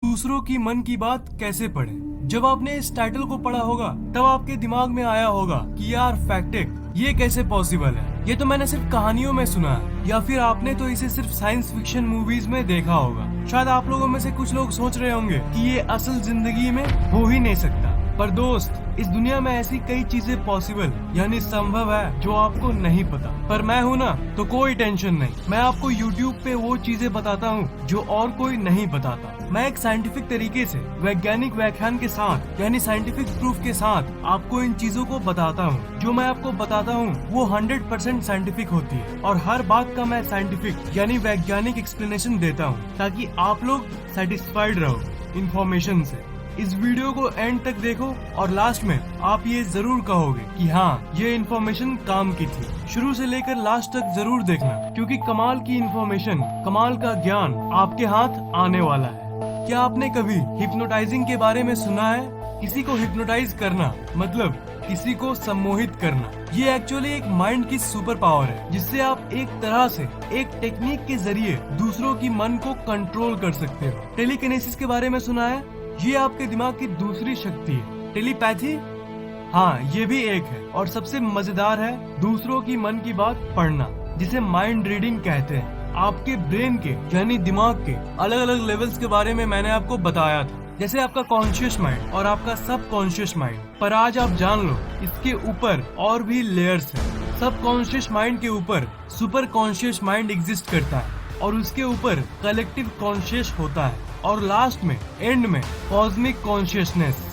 दूसरों की मन की बात कैसे पढ़े। जब आपने इस टाइटल को पढ़ा होगा तब आपके दिमाग में आया होगा कि यार फैक्टिक ये कैसे पॉसिबल है, ये तो मैंने सिर्फ कहानियों में सुना है, या फिर आपने तो इसे सिर्फ साइंस फिक्शन मूवीज में देखा होगा। शायद आप लोगों में से कुछ लोग सोच रहे होंगे कि ये असल जिंदगी में हो ही नहीं सकता। पर दोस्त, इस दुनिया में ऐसी कई चीजें पॉसिबल यानी संभव है जो आपको नहीं पता। पर मैं हूँ ना, तो कोई टेंशन नहीं, मैं आपको YouTube पे वो चीजें बताता हूँ जो और कोई नहीं बताता। मैं एक साइंटिफिक तरीके से वैज्ञानिक व्याख्यान के साथ यानी साइंटिफिक प्रूफ के साथ आपको इन चीजों को बताता हूँ। जो मैं आपको बताता हूँ वो 100% साइंटिफिक होती है और हर बात का मैं साइंटिफिक यानी वैज्ञानिक एक्सप्लेनेशन देता हूँ ताकि आप लोग सेटिस्फाइड रहो इन्फॉर्मेशन से। इस वीडियो को एंड तक देखो और लास्ट में आप ये जरूर कहोगे कि हाँ, ये इन्फॉर्मेशन काम की थी। शुरू से लेकर लास्ट तक जरूर देखना, क्योंकि कमाल की इन्फॉर्मेशन, कमाल का ज्ञान आपके हाथ आने वाला है। क्या आपने कभी हिप्नोटाइजिंग के बारे में सुना है? किसी को हिप्नोटाइज करना मतलब किसी को सम्मोहित करना। ये एक्चुअली एक माइंड की सुपर पावर है जिससे आप एक तरह से एक टेक्निक के जरिए दूसरों की मन को कंट्रोल कर सकते हो। टेलीकिनेसिस के बारे में सुना है? ये आपके दिमाग की दूसरी शक्ति है। टेलीपैथी, हाँ, ये भी एक है। और सबसे मजेदार है दूसरों की मन की बात पढ़ना, जिसे माइंड रीडिंग कहते हैं। आपके ब्रेन के यानी दिमाग के अलग अलग लेवल्स के बारे में मैंने आपको बताया था, जैसे आपका कॉन्शियस माइंड और आपका सब कॉन्शियस माइंड। पर आज आप जान लो, इसके ऊपर और भी लेयर्स है। सब कॉन्शियस माइंड के ऊपर सुपर कॉन्शियस माइंड एग्जिस्ट करता है और उसके ऊपर कलेक्टिव कॉन्शियस होता है और लास्ट में एंड में कॉस्मिक कॉन्शियसनेस।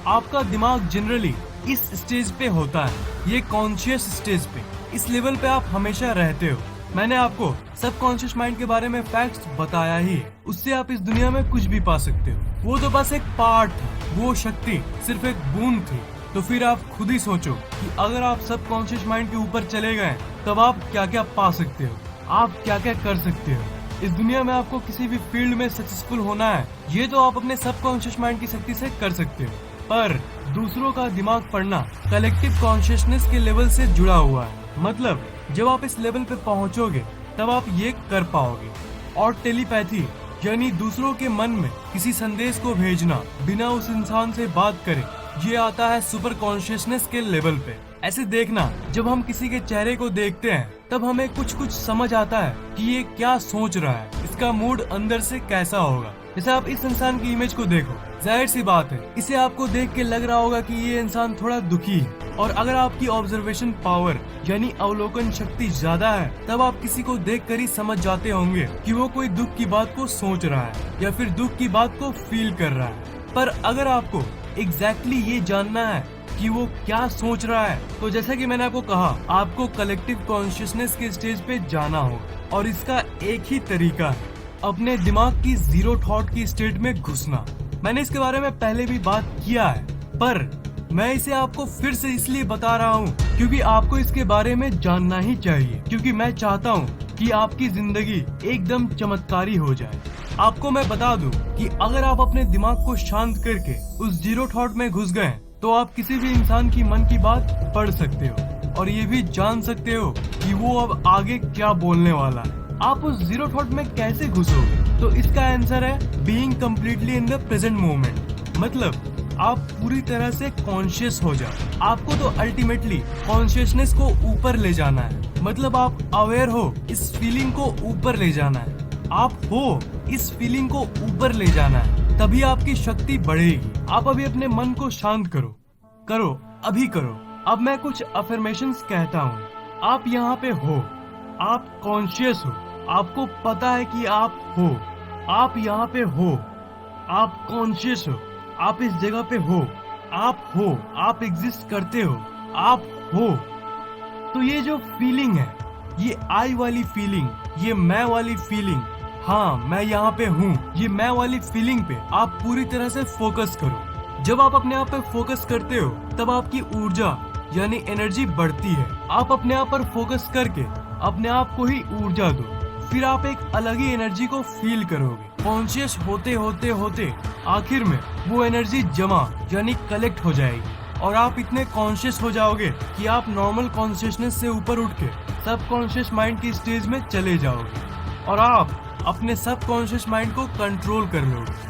आपका दिमाग जनरली इस स्टेज पे होता है, ये कॉन्शियस स्टेज पे। इस लेवल पे आप हमेशा रहते हो। मैंने आपको सब कॉन्शियस माइंड के बारे में फैक्ट्स बताया ही है, उससे आप इस दुनिया में कुछ भी पा सकते हो। वो तो बस एक पार्ट था, वो शक्ति सिर्फ एक बूंद थी। तो फिर आप खुद ही सोचो कि अगर आप सब कॉन्शियस माइंड के ऊपर चले गए तब आप क्या क्या पा सकते हो, आप क्या क्या कर सकते हो। इस दुनिया में आपको किसी भी फील्ड में सक्सेसफुल होना है, ये तो आप अपने सबकॉन्शियस माइंड की शक्ति से कर सकते हो। पर दूसरों का दिमाग पढ़ना कलेक्टिव कॉन्शियसनेस के लेवल से जुड़ा हुआ है। मतलब जब आप इस लेवल पे पहुंचोगे तब आप ये कर पाओगे। और टेलीपैथी यानी दूसरों के मन में किसी संदेश को भेजना बिना उस इंसान से बात करे, ये आता है सुपर कॉन्शियसनेस के लेवल पे। ऐसे देखना, जब हम किसी के चेहरे को देखते हैं तब हमें कुछ कुछ समझ आता है कि ये क्या सोच रहा है, इसका मूड अंदर से कैसा होगा। जैसे आप इस इंसान की इमेज को देखो, जाहिर सी बात है इसे आपको देख के लग रहा होगा कि ये इंसान थोड़ा दुखी है। और अगर आपकी ऑब्जर्वेशन पावर यानी अवलोकन शक्ति ज्यादा है तब आप किसी को देख कर ही समझ जाते होंगे कि वो कोई दुख की बात को सोच रहा है या फिर दुख की बात को फील कर रहा है। पर अगर आपको एग्जैक्टली ये जानना है कि वो क्या सोच रहा है, तो जैसा कि मैंने आपको कहा, आपको कलेक्टिव कॉन्शियसनेस के स्टेज पे जाना होगा। और इसका एक ही तरीका है, अपने दिमाग की जीरो थॉट की स्टेट में घुसना। मैंने इसके बारे में पहले भी बात किया है, पर मैं इसे आपको फिर से इसलिए बता रहा हूँ क्योंकि आपको इसके बारे में जानना ही चाहिए, क्योंकि मैं चाहता हूँ कि आपकी जिंदगी एकदम चमत्कारी हो जाए। आपको मैं बता दूं कि अगर आप अपने दिमाग को शांत करके उस जीरो थॉट में घुस गए तो आप किसी भी इंसान की मन की बात पढ़ सकते हो और ये भी जान सकते हो कि वो अब आगे क्या बोलने वाला है। आप उस जीरो थॉट में कैसे घुसोगे? तो इसका आंसर है being completely in the present moment. मतलब आप पूरी तरह से कॉन्शियस हो जाओ। आपको तो अल्टीमेटली कॉन्शियसनेस को ऊपर ले जाना है। मतलब आप अवेयर हो, इस फीलिंग को ऊपर ले जाना है। आप हो, इस फीलिंग को ऊपर ले जाना है, तभी आपकी शक्ति बढ़ेगी। आप अभी अपने मन को शांत करो, अभी करो। अब मैं कुछ अफर्मेशंस कहता हूँ। आप यहाँ पे हो, आप कॉन्शियस हो, आपको पता है कि आप हो, आप यहाँ पे हो, आप कॉन्शियस हो, आप इस जगह पे हो, आप एग्जिस्ट करते हो, आप हो। तो ये जो फीलिंग है, ये आई वाली फीलिंग, ये मैं वाली फीलिंग, हाँ मैं यहाँ पे हूँ, ये मैं वाली फीलिंग पे आप पूरी तरह से फोकस करो। जब आप अपने आप पे फोकस करते हो तब आपकी ऊर्जा यानी एनर्जी बढ़ती है। आप अपने आप पर फोकस करके अपने आप को ही ऊर्जा दो, फिर आप एक अलग ही एनर्जी को फील करोगे। कॉन्शियस होते होते होते आखिर में वो एनर्जी जमा यानी कलेक्ट हो जाएगी और आप इतने कॉन्शियस हो जाओगे कि आप नॉर्मल कॉन्शियसनेस से ऊपर उठ के सब कॉन्शियस माइंड की स्टेज में चले जाओगे और आप अपने सब कॉन्शियस माइंड को कंट्रोल कर लोगे।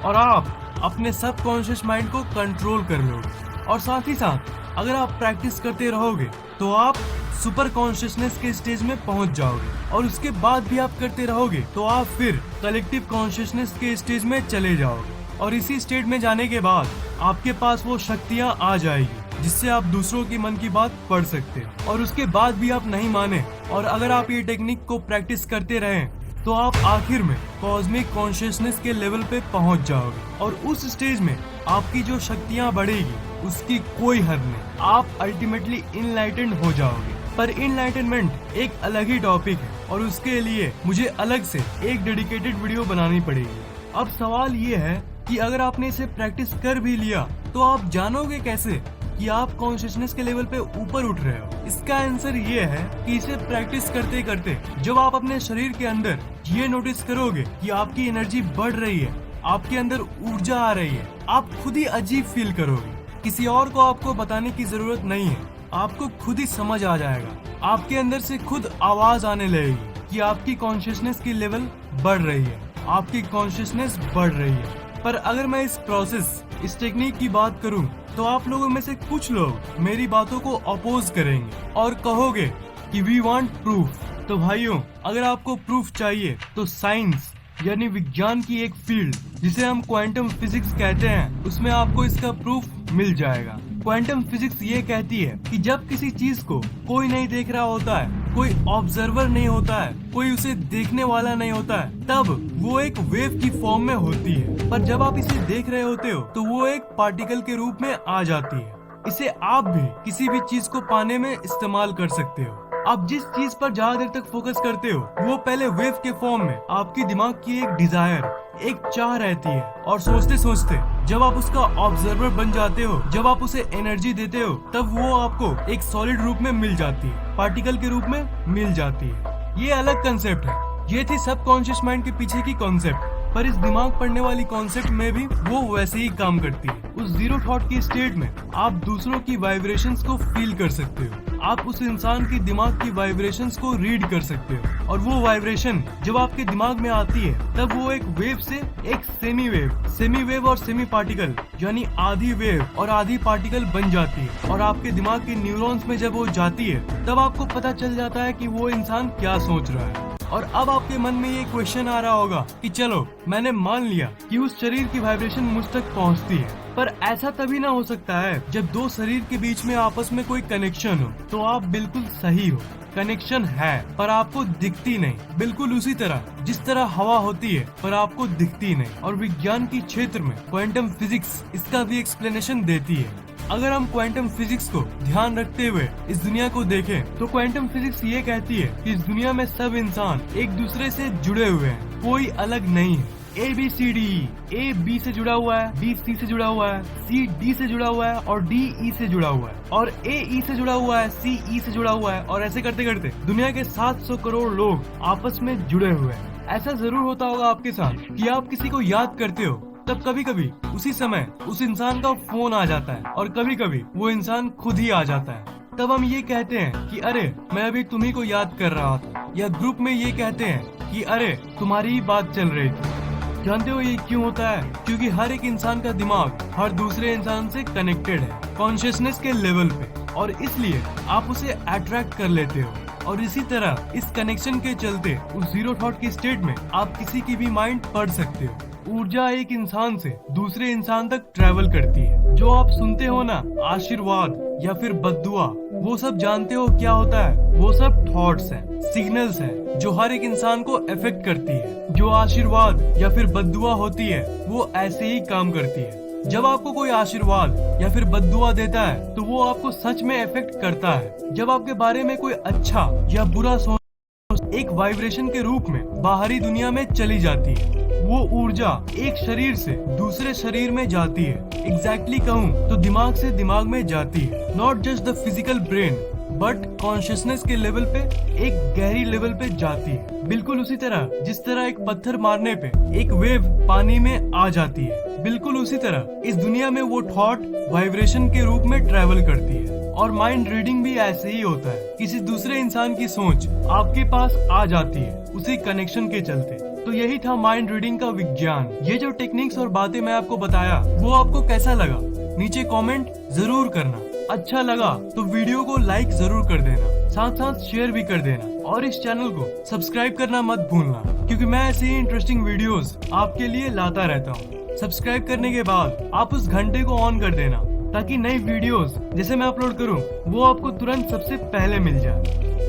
और आप अपने सबकॉन्शियस माइंड को कंट्रोल कर लोगे। और साथ ही साथ अगर आप प्रैक्टिस करते रहोगे तो आप सुपर कॉन्शियसनेस के स्टेज में पहुंच जाओगे, और उसके बाद भी आप करते रहोगे तो आप फिर कलेक्टिव कॉन्शियसनेस के स्टेज में चले जाओगे। और इसी स्टेट में जाने के बाद आपके पास वो शक्तियां आ जाएगी जिससे आप दूसरों की मन की बात पढ़ सकते हैं। और उसके बाद भी आप नहीं माने और अगर आप ये टेक्निक को प्रैक्टिस करते रहें तो आप आखिर में कॉस्मिक कॉन्शियसनेस के लेवल पे पहुंच जाओगे, और उस स्टेज में आपकी जो शक्तियां बढ़ेगी उसकी कोई हद नहीं। आप अल्टीमेटली इनलाइटेंड हो जाओगे। पर इनलाइटनमेंट एक अलग ही टॉपिक है और उसके लिए मुझे अलग से एक डेडिकेटेड वीडियो बनानी पड़ेगी। अब सवाल ये है कि अगर आपने इसे प्रैक्टिस कर भी लिया तो आप जानोगे कैसे कि आप कॉन्शियसनेस के लेवल पे ऊपर उठ रहे हो? इसका आंसर ये है कि इसे प्रैक्टिस करते करते जब आप अपने शरीर के अंदर ये नोटिस करोगे कि आपकी एनर्जी बढ़ रही है, आपके अंदर ऊर्जा आ रही है, आप खुद ही अजीब फील करोगे। किसी और को आपको बताने की जरूरत नहीं है, आपको खुद ही समझ आ जाएगा। आपके अंदर से खुद आवाज आने लगेगी कि आपकी कॉन्शियसनेस की लेवल बढ़ रही है, आपकी कॉन्शियसनेस बढ़ रही है। पर अगर मैं इस प्रोसेस, इस टेक्निक की बात करूं तो आप लोगों में से कुछ लोग मेरी बातों को अपोज करेंगे और कहोगे कि वी वांट प्रूफ। तो भाइयों, अगर आपको प्रूफ चाहिए तो साइंस यानी विज्ञान की एक फील्ड जिसे हम क्वांटम फिजिक्स कहते हैं, उसमें आपको इसका प्रूफ मिल जाएगा। क्वांटम फिजिक्स ये कहती है कि जब किसी चीज को कोई नहीं देख रहा होता है, कोई ऑब्जर्वर नहीं होता है, कोई उसे देखने वाला नहीं होता है, तब वो एक वेव की फॉर्म में होती है। पर जब आप इसे देख रहे होते हो तो वो एक पार्टिकल के रूप में आ जाती है। इसे आप भी किसी भी चीज को पाने में इस्तेमाल कर सकते हो। आप जिस चीज पर ज्यादा देर तक फोकस करते हो वो पहले वेव के फॉर्म में आपकी दिमाग की एक डिजायर, एक चाह रहती है, और सोचते सोचते जब आप उसका ऑब्जर्वर बन जाते हो, जब आप उसे एनर्जी देते हो, तब वो आपको एक सॉलिड रूप में मिल जाती है, पार्टिकल के रूप में मिल जाती है। ये अलग कंसेप्ट है। ये थी सबकॉन्शियस माइंड के पीछे की कॉन्सेप्ट, पर इस दिमाग पढ़ने वाली कॉन्सेप्ट में भी वो वैसे ही काम करती है। उस जीरो थॉट की स्टेट में आप दूसरों की वाइब्रेशंस को फील कर सकते हो, आप उस इंसान की दिमाग की वाइब्रेशंस को रीड कर सकते हो, और वो वाइब्रेशन जब आपके दिमाग में आती है तब वो एक वेव से एक सेमी वेव और सेमी पार्टिकल यानी आधी वेव और आधी पार्टिकल बन जाती है। और आपके दिमाग के न्यूरॉन्स में जब वो जाती है तब आपको पता चल जाता है कि वो इंसान क्या सोच रहा है। और अब आपके मन में ये क्वेश्चन आ रहा होगा कि चलो मैंने मान लिया कि उस शरीर की वाइब्रेशन मुझ तक पहुंचती है, पर ऐसा तभी ना हो सकता है जब दो शरीर के बीच में आपस में कोई कनेक्शन हो। तो आप बिल्कुल सही हो, कनेक्शन है पर आपको दिखती नहीं। बिल्कुल उसी तरह जिस तरह हवा होती है पर आपको दिखती नहीं। और विज्ञान की क्षेत्र में क्वांटम फिजिक्स इसका भी एक्सप्लेनेशन देती है। अगर हम क्वांटम फिजिक्स को ध्यान रखते हुए इस दुनिया को देखें तो क्वांटम फिजिक्स ये कहती है कि इस दुनिया में सब इंसान एक दूसरे से जुड़े हुए हैं, कोई अलग नहीं है। ABCDE, A B से जुड़ा हुआ है, B C से जुड़ा हुआ है, C D से जुड़ा हुआ है और D E से जुड़ा हुआ है, और A E से जुड़ा हुआ है, C E से जुड़ा हुआ है, और ऐसे करते करते दुनिया के 700 करोड़ लोग आपस में जुड़े हुए हैं। ऐसा जरूर होता होगा आपके साथ कि आप किसी को याद करते हो, तब कभी कभी उसी समय उस इंसान का फोन आ जाता है और कभी कभी वो इंसान खुद ही आ जाता है। तब हम ये कहते हैं कि अरे मैं अभी तुम्ही को याद कर रहा था, या ग्रुप में ये कहते हैं कि अरे तुम्हारी ही बात चल रही थी। जानते हो ये क्यों होता है? क्योंकि हर एक इंसान का दिमाग हर दूसरे इंसान से कनेक्टेड है कॉन्शियसनेस के लेवल पे, और इसलिए आप उसे अट्रैक्ट कर लेते हो। और इसी तरह इस कनेक्शन के चलते उस जीरो थॉट की स्टेट में आप किसी की भी माइंड पढ़ सकते हो। ऊर्जा एक इंसान से दूसरे इंसान तक ट्रेवल करती है। जो आप सुनते हो ना, आशीर्वाद या फिर बद्दुआ, वो सब जानते हो क्या होता है? वो सब थॉट्स हैं, सिग्नल्स हैं जो हर एक इंसान को अफेक्ट करती है। जो आशीर्वाद या फिर बद्दुआ होती है वो ऐसे ही काम करती है। जब आपको कोई आशीर्वाद या फिर बद्दुआ देता है तो वो आपको सच में इफेक्ट करता है। जब आपके बारे में कोई अच्छा या बुरा सोच एक वाइब्रेशन के रूप में बाहरी दुनिया में चली जाती है, वो ऊर्जा एक शरीर से दूसरे शरीर में जाती है। एग्जैक्टली कहूँ तो दिमाग से दिमाग में जाती है। Not just the physical brain but consciousness के लेवल पे एक गहरी लेवल पे जाती है। बिल्कुल उसी तरह जिस तरह एक पत्थर मारने पे एक वेव पानी में आ जाती है, बिल्कुल उसी तरह इस दुनिया में वो थॉट वाइब्रेशन के रूप में ट्रेवल करती है। और माइंड रीडिंग भी ऐसे ही होता है। किसी दूसरे इंसान की सोच आपके पास आ जाती है उसी कनेक्शन के चलते। तो तो यही था माइंड रीडिंग का विज्ञान। ये जो टेक्निक्स और बातें मैं आपको बताया वो आपको कैसा लगा नीचे कमेंट जरूर करना। अच्छा लगा तो वीडियो को लाइक जरूर कर देना, साथ साथ शेयर भी कर देना और इस चैनल को सब्सक्राइब करना मत भूलना, क्योंकि मैं ऐसे ही इंटरेस्टिंग वीडियोस आपके लिए लाता रहता हूँ। सब्सक्राइब करने के बाद आप उस घंटे को ऑन कर देना ताकि नई वीडियोस जैसे मैं अपलोड करूँ वो आपको तुरंत सबसे पहले मिल जाए।